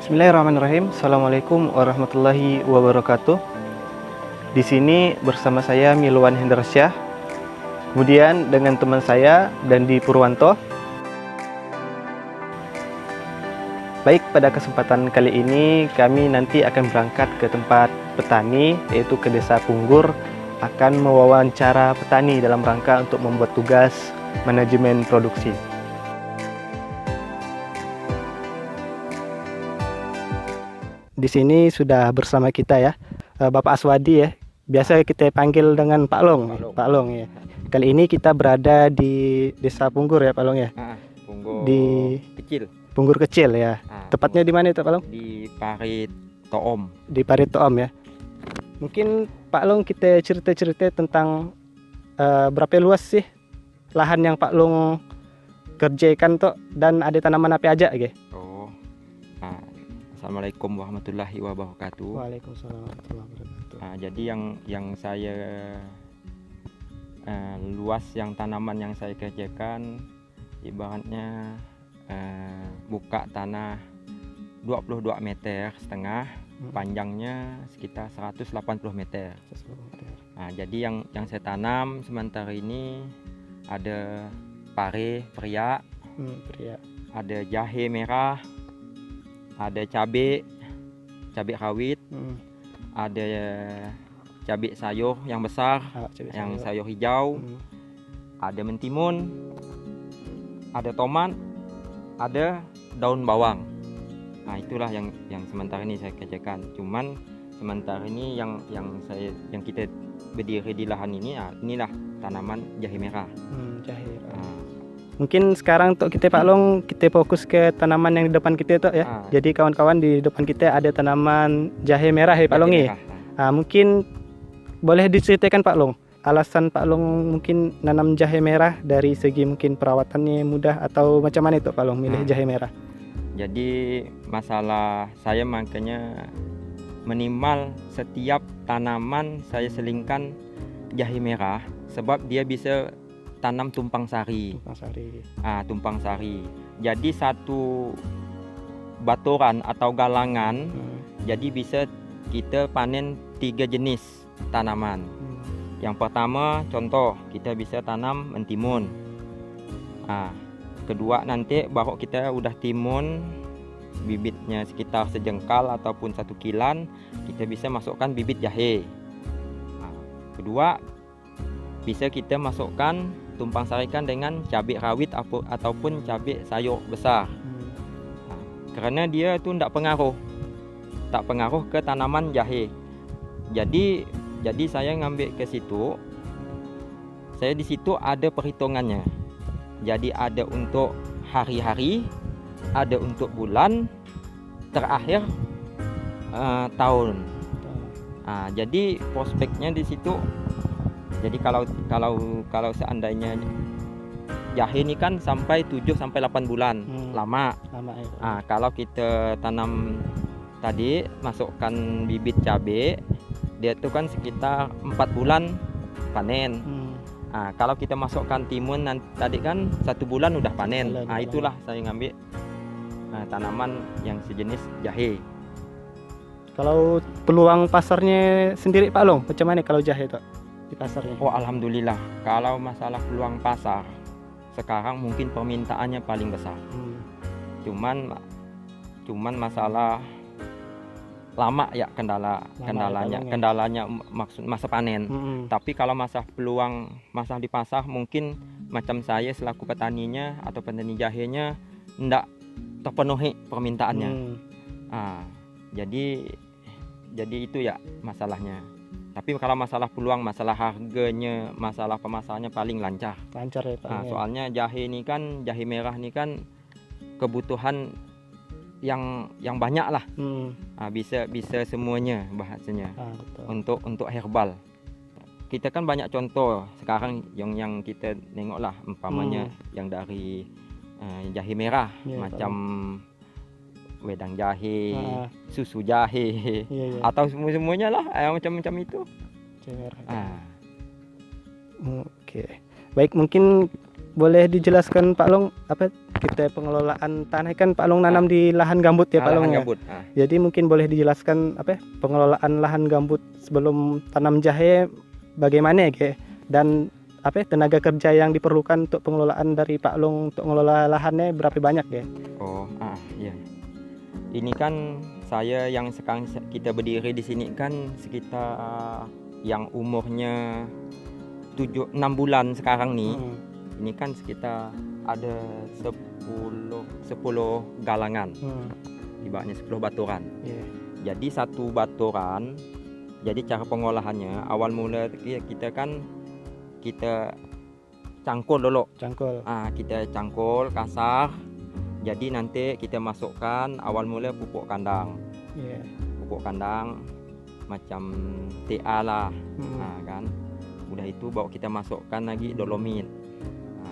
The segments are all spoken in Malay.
Bismillahirrahmanirrahim. Assalamualaikum warahmatullahi wabarakatuh. Di sini bersama saya Milwan Hendersyah, kemudian dengan teman saya Dandi Purwanto. Baik, pada kesempatan kali ini kami nanti akan berangkat ke tempat petani, yaitu ke Desa Punggur, akan mewawancara petani dalam rangka untuk membuat tugas manajemen produksi. Di sini sudah bersama kita ya, Bapak Aswadi ya. Biasa kita panggil dengan Pak Long. Pak Long ya. Kali ini kita berada di Desa Punggur ya, Pak Long ya. Punggur Di kecil. Punggur kecil ya. Tepatnya di mana itu, Pak Long? Di Parit Toom. Di Parit Toom ya. Mungkin Pak Long kita cerita-cerita tentang berapa luas sih lahan yang Pak Long kerjakan tuh, dan ada tanaman apa aja gitu. Assalamualaikum warahmatullahi wabarakatuh. Waalaikumsalam warahmatullahi wabarakatuh. Jadi yang saya luas yang tanaman yang saya kerjakan ibaratnya buka tanah 22 meter setengah, panjangnya sekitar 180 meter. Jadi yang saya tanam sementara ini ada pare pria, ada jahe merah, ada cabai rawit, ada cabai sayur yang besar, yang sayur hijau, ada mentimun, ada tomat, ada daun bawang. Itulah yang sementara ini saya kerjakan. Cuman sementara ini yang kita berdiri di lahan ini, inilah tanaman jahe merah. Jahe. Mungkin sekarang untuk kita Pak Long, kita fokus ke tanaman yang di depan kita itu ya. Jadi kawan-kawan, di depan kita ada tanaman jahe merah ya Pak Long ya. Mungkin boleh diceritakan Pak Long, alasan Pak Long mungkin nanam jahe merah dari segi mungkin perawatannya mudah atau macam mana itu Pak Long milih jahe merah? Jadi masalah saya makanya minimal setiap tanaman saya selingkan jahe merah, sebab dia bisa tanam tumpang sari. Tumpang sari. Jadi satu baturan atau galangan, jadi bisa kita panen 3 jenis tanaman. Yang pertama contoh kita bisa tanam mentimun. Kedua nanti baru kita udah timun bibitnya sekitar sejengkal ataupun 1 kilan, kita bisa masukkan bibit jahe. Kedua bisa kita masukkan tumpang sarikan dengan cabai rawit ataupun cabai sayur besar. Karena dia itu tak pengaruh ke tanaman jahe. Jadi saya ngambil ke situ, saya di situ ada perhitungannya. Jadi ada untuk hari-hari, ada untuk bulan, terakhir tahun. Jadi prospeknya di situ. Jadi kalau seandainya jahe ini kan sampai 7 sampai 8 bulan, lama ya. Kalau kita tanam tadi masukkan bibit cabai, dia itu kan sekitar 4 bulan panen. Kalau kita masukkan timun tadi kan 1 bulan udah panen. Itulah saya ngambil tanaman yang sejenis jahe. Kalau peluang pasarnya sendiri Pak Long, macam mana kalau jahe itu di pasarnya? Alhamdulillah, kalau masalah peluang pasar sekarang mungkin permintaannya paling besar. Cuman masalah lama ya kendalanya maksud masa panen. Tapi kalau masalah di pasar, mungkin macam saya selaku petaninya atau petani jahenya ndak terpenuhi permintaannya. Jadi itu ya masalahnya. Tapi kalau masalah peluang, masalah harganya, masalah pemasarannya paling lancar ya Pak. Soalnya jahe merah ini kan kebutuhan yang banyak lah. Bisa semuanya bahasanya. Untuk herbal. Kita kan banyak contoh sekarang yang kita nengok lah, umpamanya yang dari jahe merah, macam wedang jahe, susu jahe, atau semuanya lah macam-macam itu. Oke. Baik, mungkin boleh dijelaskan Pak Long kita pengelolaan tanah kan Pak Long nanam di lahan gambut ya Pak Long lahan ya. gambut. Jadi mungkin boleh dijelaskan pengelolaan lahan gambut sebelum tanam jahe bagaimana ya, dan tenaga kerja yang diperlukan untuk pengelolaan dari Pak Long untuk mengelola lahannya berapa banyak ya? Oh, iya. Ini kan saya yang sekarang kita berdiri di sini kan sekitar yang umurnya 6 bulan sekarang nih. Ini kan sekitar ada 10 galangan. Ibaratnya 10 baturan. Jadi satu baturan, jadi cara pengolahannya awal mula kita cangkul dulu. Kita cangkul kasar. Jadi nanti kita masukkan awal mula pupuk kandang. Pupuk kandang macam TA lah. Kan. Udah itu baru kita masukkan lagi dolomit.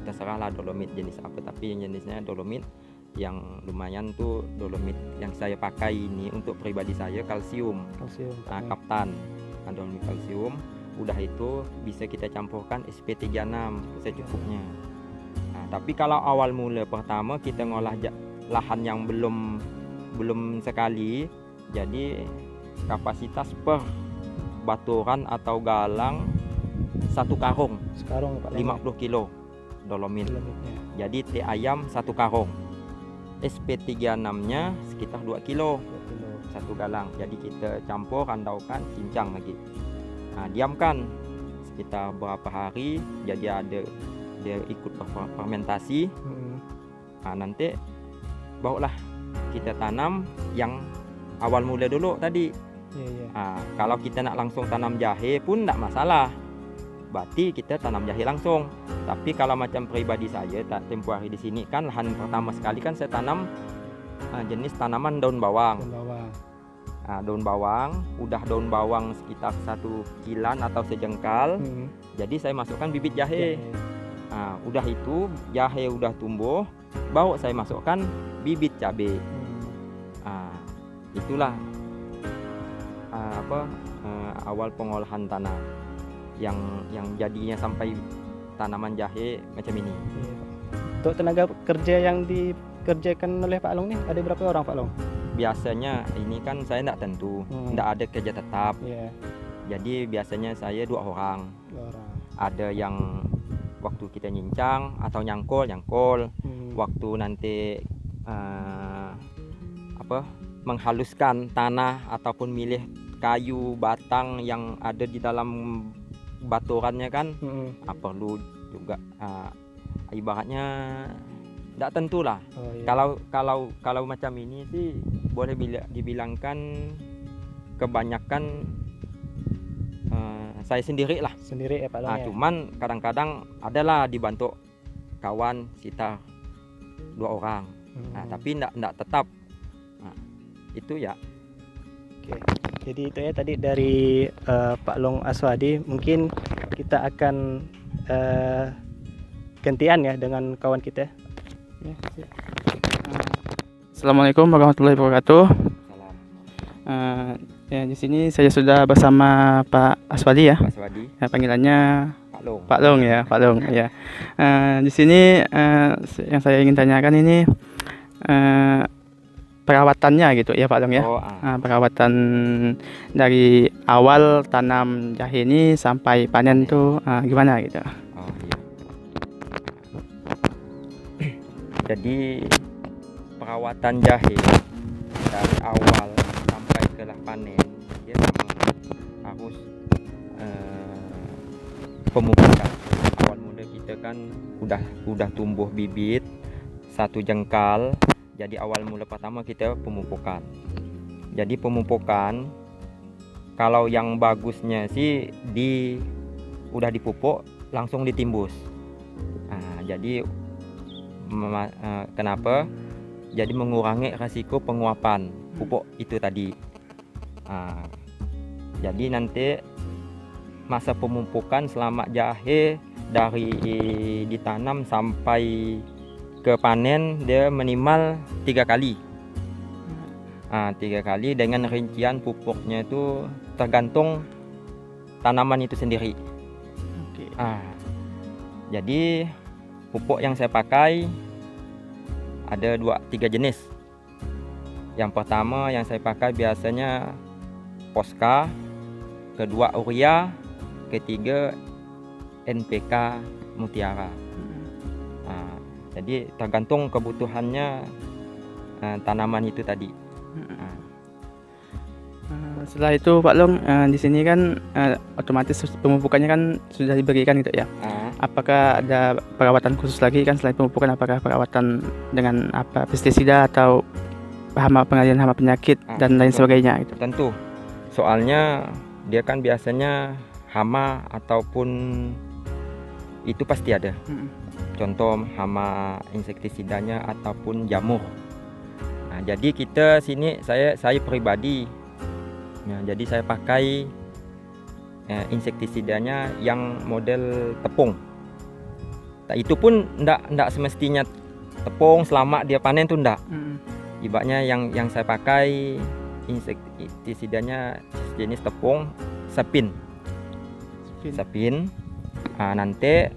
Terserahlah dolomit jenis apa, tapi yang jenisnya dolomit yang lumayan tuh dolomit yang saya pakai ini untuk pribadi saya kalsium. Kaptan dolomit kalsium. Udah itu bisa kita campurkan SP36 secukupnya. Tapi kalau awal mula pertama kita ngolah lahan yang belum sekali, jadi kapasitas per baturan atau galang 1 karung 50 kilo dolomit. Jadi T ayam 1 karung. SP36 nya sekitar 2 kilo 1 galang. Jadi kita campur, randaukan, cincang lagi. Diamkan sekitar berapa hari, jadi dia ikut fermentasi. Nanti barulah kita tanam yang awal mula dulu tadi. Kalau kita nak langsung tanam jahe pun tidak masalah, berarti kita tanam jahe langsung. Tapi kalau macam pribadi saya tempoh hari di sini kan lahan pertama sekali kan saya tanam jenis tanaman daun bawang. Daun bawang, udah daun bawang sekitar 1 kilan atau sejengkal. Jadi saya masukkan bibit jahe. Udah itu jahe udah tumbuh, baru saya masukkan bibit cabai. Itulah awal pengolahan tanah yang jadinya sampai tanaman jahe macam ini. Untuk tenaga kerja yang dikerjakan oleh Pak Long nih ada berapa orang Pak Long? Biasanya ini kan saya tidak tentu, tidak ada kerja tetap. Jadi biasanya saya 2 orang. Ada yang waktu kita nyincang atau nyangkul. Waktu nanti menghaluskan tanah ataupun milih kayu batang yang ada di dalam baturannya kan perlu juga ibaratnya tidak tentu lah. Kalau macam ini sih boleh dibilangkan kebanyakan saya sendiri lah. Sendiri ya Pak Long. Cuman kadang-kadang adalah dibantu kawan sekitar 2 orang. Tapi tidak tetap. Itu ya. Oke. Jadi itu ya tadi dari Pak Long Aswadi. Mungkin kita akan gantian ya dengan kawan kita. Assalamualaikum warahmatullahi wabarakatuh. Di sini saya sudah bersama Pak Aswadi ya. Pak Aswadi. Panggilannya Pak Long ya. Di sini yang saya ingin tanyakan ini perawatannya gitu ya Pak Long ya. Perawatan dari awal tanam jahe ini sampai panen tuh gimana gitu. Jadi perawatan jahe dari awal sampai ke panen dia memang harus pemupukan. Awal mula kita kan udah tumbuh bibit 1 jengkal. Jadi awal mula pertama kita pemupukan. Jadi pemupukan kalau yang bagusnya sih udah dipupuk langsung ditimbus. Jadi kenapa? Jadi mengurangi resiko penguapan pupuk itu tadi. Jadi nanti masa pemupukan selama jahe dari ditanam sampai ke panen dia minimal 3 kali. 3 kali dengan rincian pupuknya itu tergantung tanaman itu sendiri. Jadi pupuk yang saya pakai ada 2-3 jenis. Yang pertama yang saya pakai biasanya Posca, kedua Urea, ketiga NPK Mutiara. Jadi tergantung kebutuhannya tanaman itu tadi. Setelah itu Pak Long, di sini kan otomatis pemupukannya kan sudah diberikan gitu ya. Apakah ada perawatan khusus lagi kan selain pemupukan? Apakah perawatan dengan apa, pestisida atau pengalihan hama penyakit dan lain sebagainya gitu? Tentu. Soalnya dia kan biasanya hama ataupun itu pasti ada. Contoh hama insektisidanya ataupun jamur. Nah, jadi kita sini saya pribadi, jadi saya pakai insektisidanya yang model tepung. Nah, itu pun ndak semestinya tepung selama dia panen tuh ndak. Ibaratnya yang saya pakai insektisidanya jenis tepung Sapin. Nanti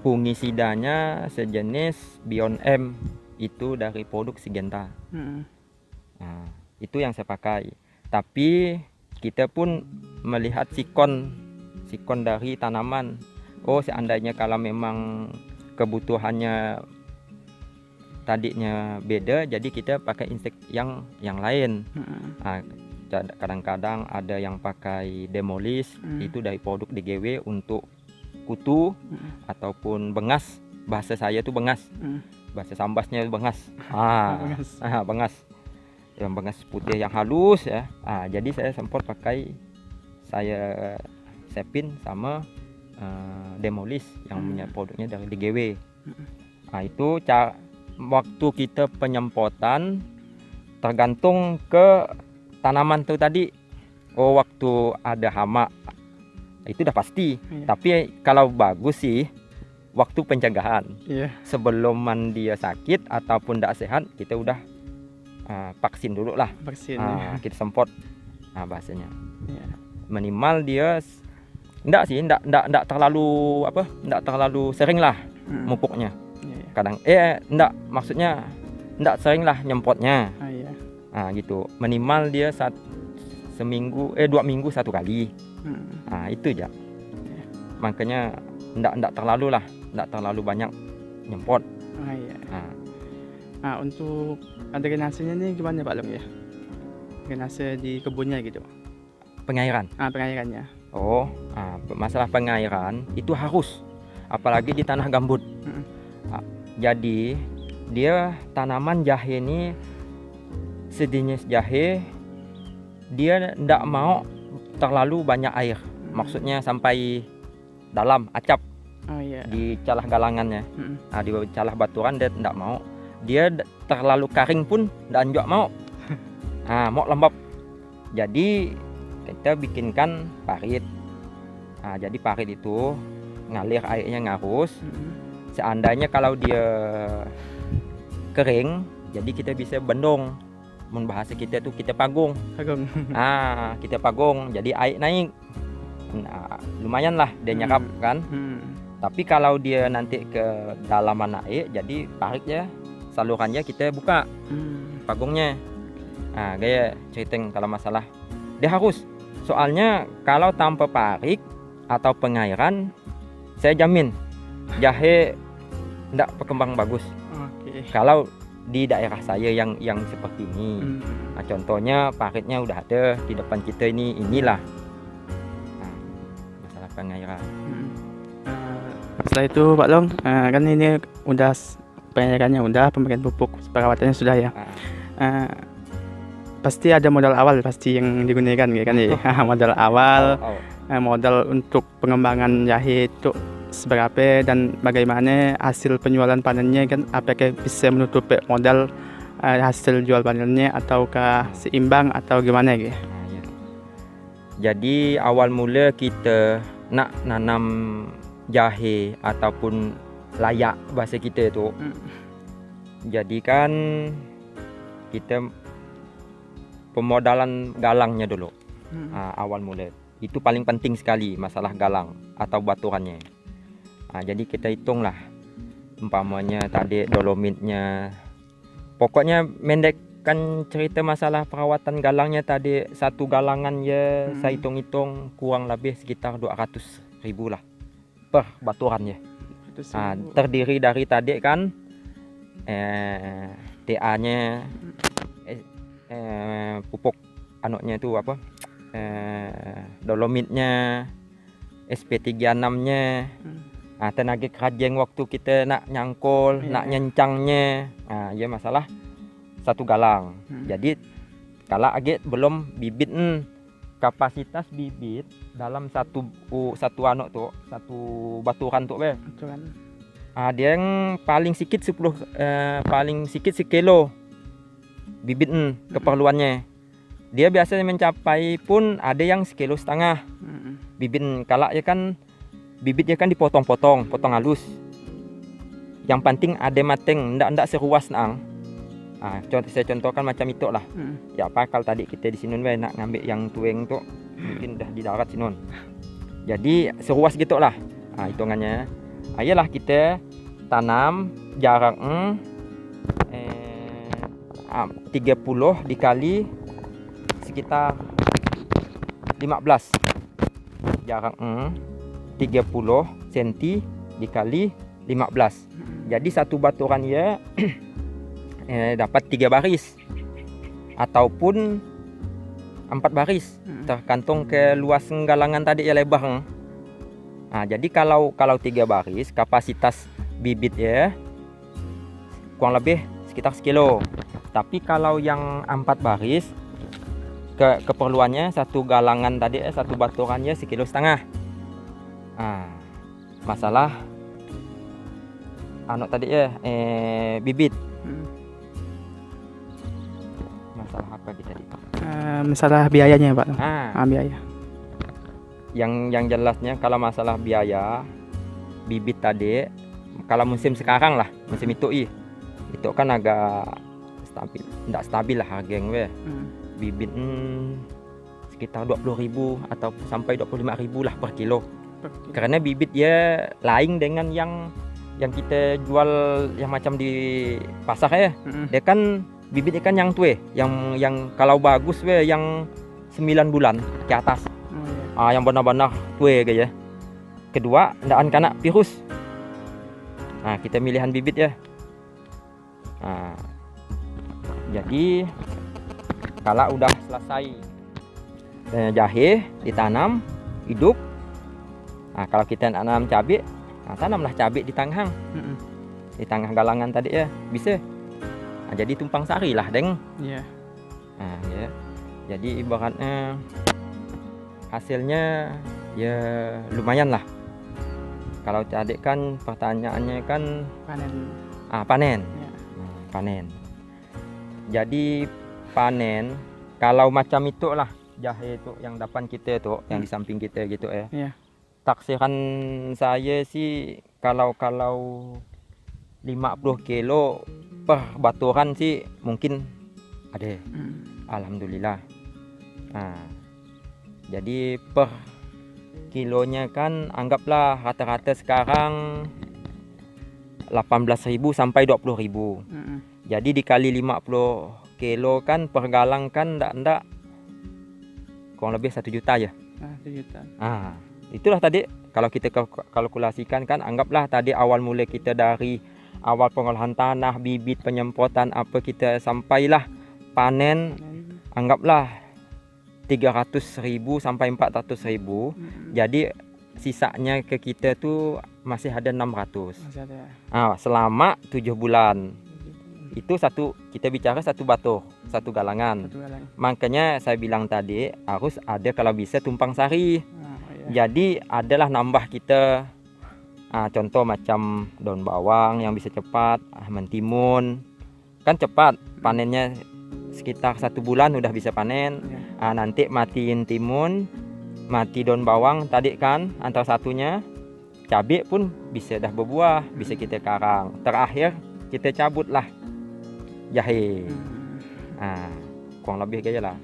fungisidanya sejenis Bion M, itu dari produk Syngenta. Itu yang saya pakai. Tapi kita pun melihat sikon dari tanaman. Seandainya kalau memang kebutuhannya tadinya beda, jadi kita pakai insek yang lain. Kadang-kadang ada yang pakai Demolis, itu dari produk DGW untuk kutu ataupun bengas. Bahasa saya tuh bengas. Bahasa Sambasnya bengas. Bengas. Yang bengas putih yang halus ya. Jadi saya sempat pakai Sapin sama Demolis yang punya produknya dari DGW. Itu waktu kita penyemprotan tergantung ke tanaman tuh tadi. Waktu ada hama itu udah pasti. Tapi kalau bagus sih waktu pencegahan. Sebelum dia sakit ataupun tidak sehat, kita udah vaksin dulu lah. Kita semprot bahasanya. Minimal dia enggak terlalu sering lah mupuknya. Kadang maksudnya enggak sering lah nyemprotnya. Gitu. Minimal dia 2 minggu 1 kali. Itu aja. Makanya enggak terlalu banyak nyemprot. Untuk drainasenya nih gimana Pak Long ya? Drainase di kebunnya gitu. Pengairan. Pengairannya. Masalah pengairan itu harus, apalagi di tanah gambut. Jadi dia tanaman jahe ini sejenis jahe, dia ndak mau terlalu banyak air. Maksudnya sampai dalam acap. Di calah galangannya. Di calah baturan dia ndak mau. Dia terlalu kering pun ndak juga mau. Mau lembab. Jadi kita bikinkan parit. Jadi parit itu ngalir airnya ngarus. Seandainya kalau dia kering, jadi kita bisa bendong. Bahasa kita tuh kita pagong. Kita pagong, jadi air naik. Lumayan lah dia nyerap kan. Tapi kalau dia nanti ke dalaman air, jadi paritnya salurannya kita buka pagongnya. Gaya ceritain kalau masalah dia harus. Soalnya kalau tanpa parit atau pengairan, saya jamin jahe tidak berkembang bagus. Kalau di daerah saya yang seperti ini. Contohnya paritnya udah ada di depan kita inilah. Masalah pengairan. Setelah itu Pak Long, kan ini udah pengairannya udah, pemberian pupuk, perawatannya sudah ya. Pasti ada modal awal pasti yang digunakan ya kan ya. Modal awal, modal untuk pengembangan jahe itu seberapa dan bagaimana hasil penjualan panennya kan, apakah bisa menutupi modal hasil jual panennya ataukah seimbang atau gimana gitu. Jadi awal mula kita nak nanam jahe ataupun layak bahasa kita itu. Jadi kan kita pemodalan galangnya dulu. Awal mula itu paling penting sekali, masalah galang atau baturannya. Jadi kita hitunglah, umpamanya tadi dolomitnya pokoknya mendekkan cerita masalah perawatan galangnya tadi, satu galangan ya saya hitung-hitung kurang lebih sekitar 200.000 lah per baturannya. Terdiri dari tadi kan TA-nya, pupuk anoknya itu apa, dolomitnya, SP36-nya, tenaga kerja yang waktu kita nak nyangkul, nak nyencangnya, ya masalah satu galang. Jadi kalau agak belum bibit, kapasitas bibit dalam satu anok tuh, satu baturan tuh ada yang paling sedikit 10 kilo bibit keperluannya. Dia biasanya mencapai pun ada yang 1,5 kilo bibit. Kalau ya kan bibitnya kan dipotong-potong, potong halus. Yang penting ada mateng, ndak seruas nang. Saya contohkan macam itu lah. Ya apa kalau tadi kita di sini nak ngambil yang tueng tuh mungkin dah di darat sini. Jadi seruas gitu lah. Hitungannya. Ayolah kita tanam jarak 30 dikali sekitar 15. Jarak 30 cm dikali 15. Jadi satu baturan ya dapat 3 baris ataupun 4 baris, tergantung ke luas galangan tadi ya lebar. Jadi kalau 3 baris kapasitas bibit ya kurang lebih sekitar 1 kilo. Tapi kalau yang 4 baris keperluannya satu galangan tadi satu baturannya 1,5 kilo. Masalah tadi ya bibit. Masalah apa kita tadi? Masalah biayanya Pak. Biaya. Yang jelasnya kalau masalah biaya bibit tadi, kalau musim sekarang lah, musim itu kan agak stabil, tidak stabil lah harganya. Bibit sekitar 20.000 atau sampai 25.000 lah per kilo. Karena bibit ya lain dengan yang kita jual yang macam di pasar ya. Dia kan bibitnya kan yang tue, yang kalau bagus yang 9 bulan ke atas. Yang benar-benar tue ya. Kedua, ndak kena virus. Kita milihan bibit ya. Jadi kalau udah selesai jahe ditanam hidup, kalau kita nanam cabai, tanamlah cabai di tengah galangan tadi ya, bisa. Jadi tumpang sari lah deng. Ya. Jadi ibaratnya hasilnya ya lumayan lah. Kalau cabai kan pertanyaannya kan panen. Panen. Jadi panen kalau macam itu lah jahe itu yang depan kita itu, yang di samping kita gitu ya. Taksiran saya sih kalau 50 kilo per baturan sih mungkin ada. Alhamdulillah. Jadi per kilonya kan anggaplah rata-rata sekarang 18.000 sampai 20.000. Jadi dikali 50 kilo kan per galang kan ndak kurang lebih 1 juta ya. 1 juta. Itulah tadi kalau kita kalkulasikan kan, anggaplah tadi awal mulai kita dari awal pengolahan tanah, bibit, penyemprotan apa kita sampailah panen, anggaplah 300.000 sampai 400.000. Jadi sisanya ke kita tuh masih ada 600. Selama 7 bulan. Itu kita bicara satu batu, satu galangan. Makanya saya bilang tadi harus ada kalau bisa tumpang sari. Jadi adalah nambah kita. Contoh macam daun bawang yang bisa cepat, mentimun. Kan cepat panennya, sekitar 1 bulan udah bisa panen. Nanti matiin timun, mati daun bawang tadi kan antara satunya. Cabai pun bisa dah berbuah, bisa kita karang. Terakhir kita cabut lah jahe. Kurang lebih kayak lah.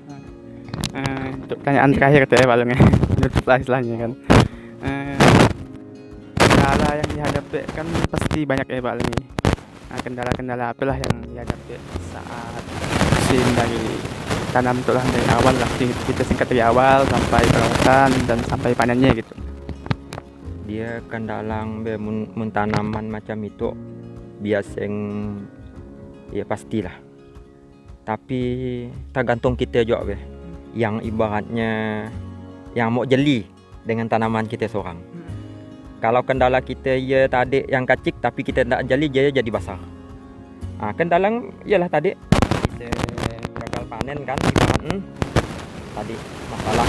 Untuk pertanyaan terakhir tuh ya Pak Long ya. Menutup lah istilahnya kan. Kendala yang dihadapi kan pasti banyak ya Pak Long. kendala-kendala apa lah yang dihadapi saat musim dari tanam itu lah, dari awal lah, kita singkat dari awal sampai perawatan dan sampai panennya gitu. Dia kendalang mun tanaman macam itu biasa yang ya pastilah, tapi tergantung kita juga be, yang ibaratnya yang mau jeli dengan tanaman kita seorang. Kalau kendala kita ya tadi yang kacik tapi kita tidak jeli, dia jadi basah. Kendalang ialah tadi kita gagal panen kan ibaratnya. Tadi masalah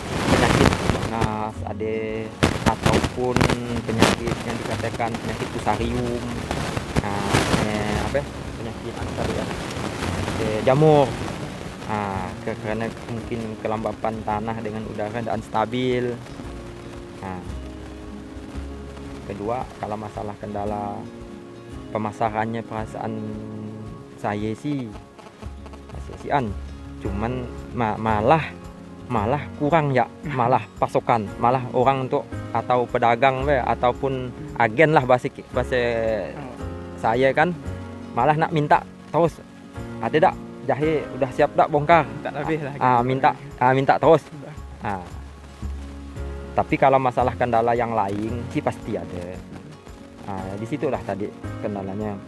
penyakit panas ada, ataupun penyakit yang dikatakan penyakit fusarium, penyakit tadi ya, jamur. Karena mungkin kelembapan tanah dengan udara dan stabil. Kedua, kalau masalah kendala pemasarannya, perasaan saya sih sia-siaan, cuman malah kurang ya, malah pasokan, malah orang untuk atau pedagang ataupun agen lah bahasa saya kan, malah nak minta terus, ada tak jahe udah siap tak bongkar, Tak lebih lah minta terus. Tapi kalau masalah kendala yang lain sih pasti ada. Di situlah tadi kendalanya,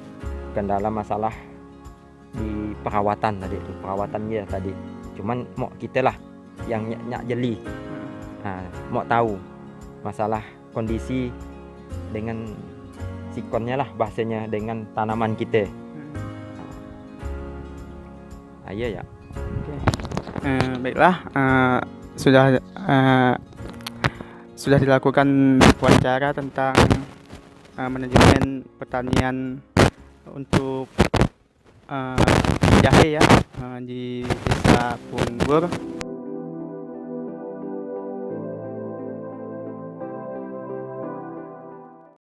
kendala masalah di perawatan tadi itu, perawatannya tadi. Cuman mau kita lah yang nyak jeli, mau tahu masalah kondisi dengan sikonnya lah bahasanya dengan tanaman kita. Iya ya. Baiklah, sudah dilakukan wawancara tentang manajemen pertanian untuk jahe ya, di Desa Punggur.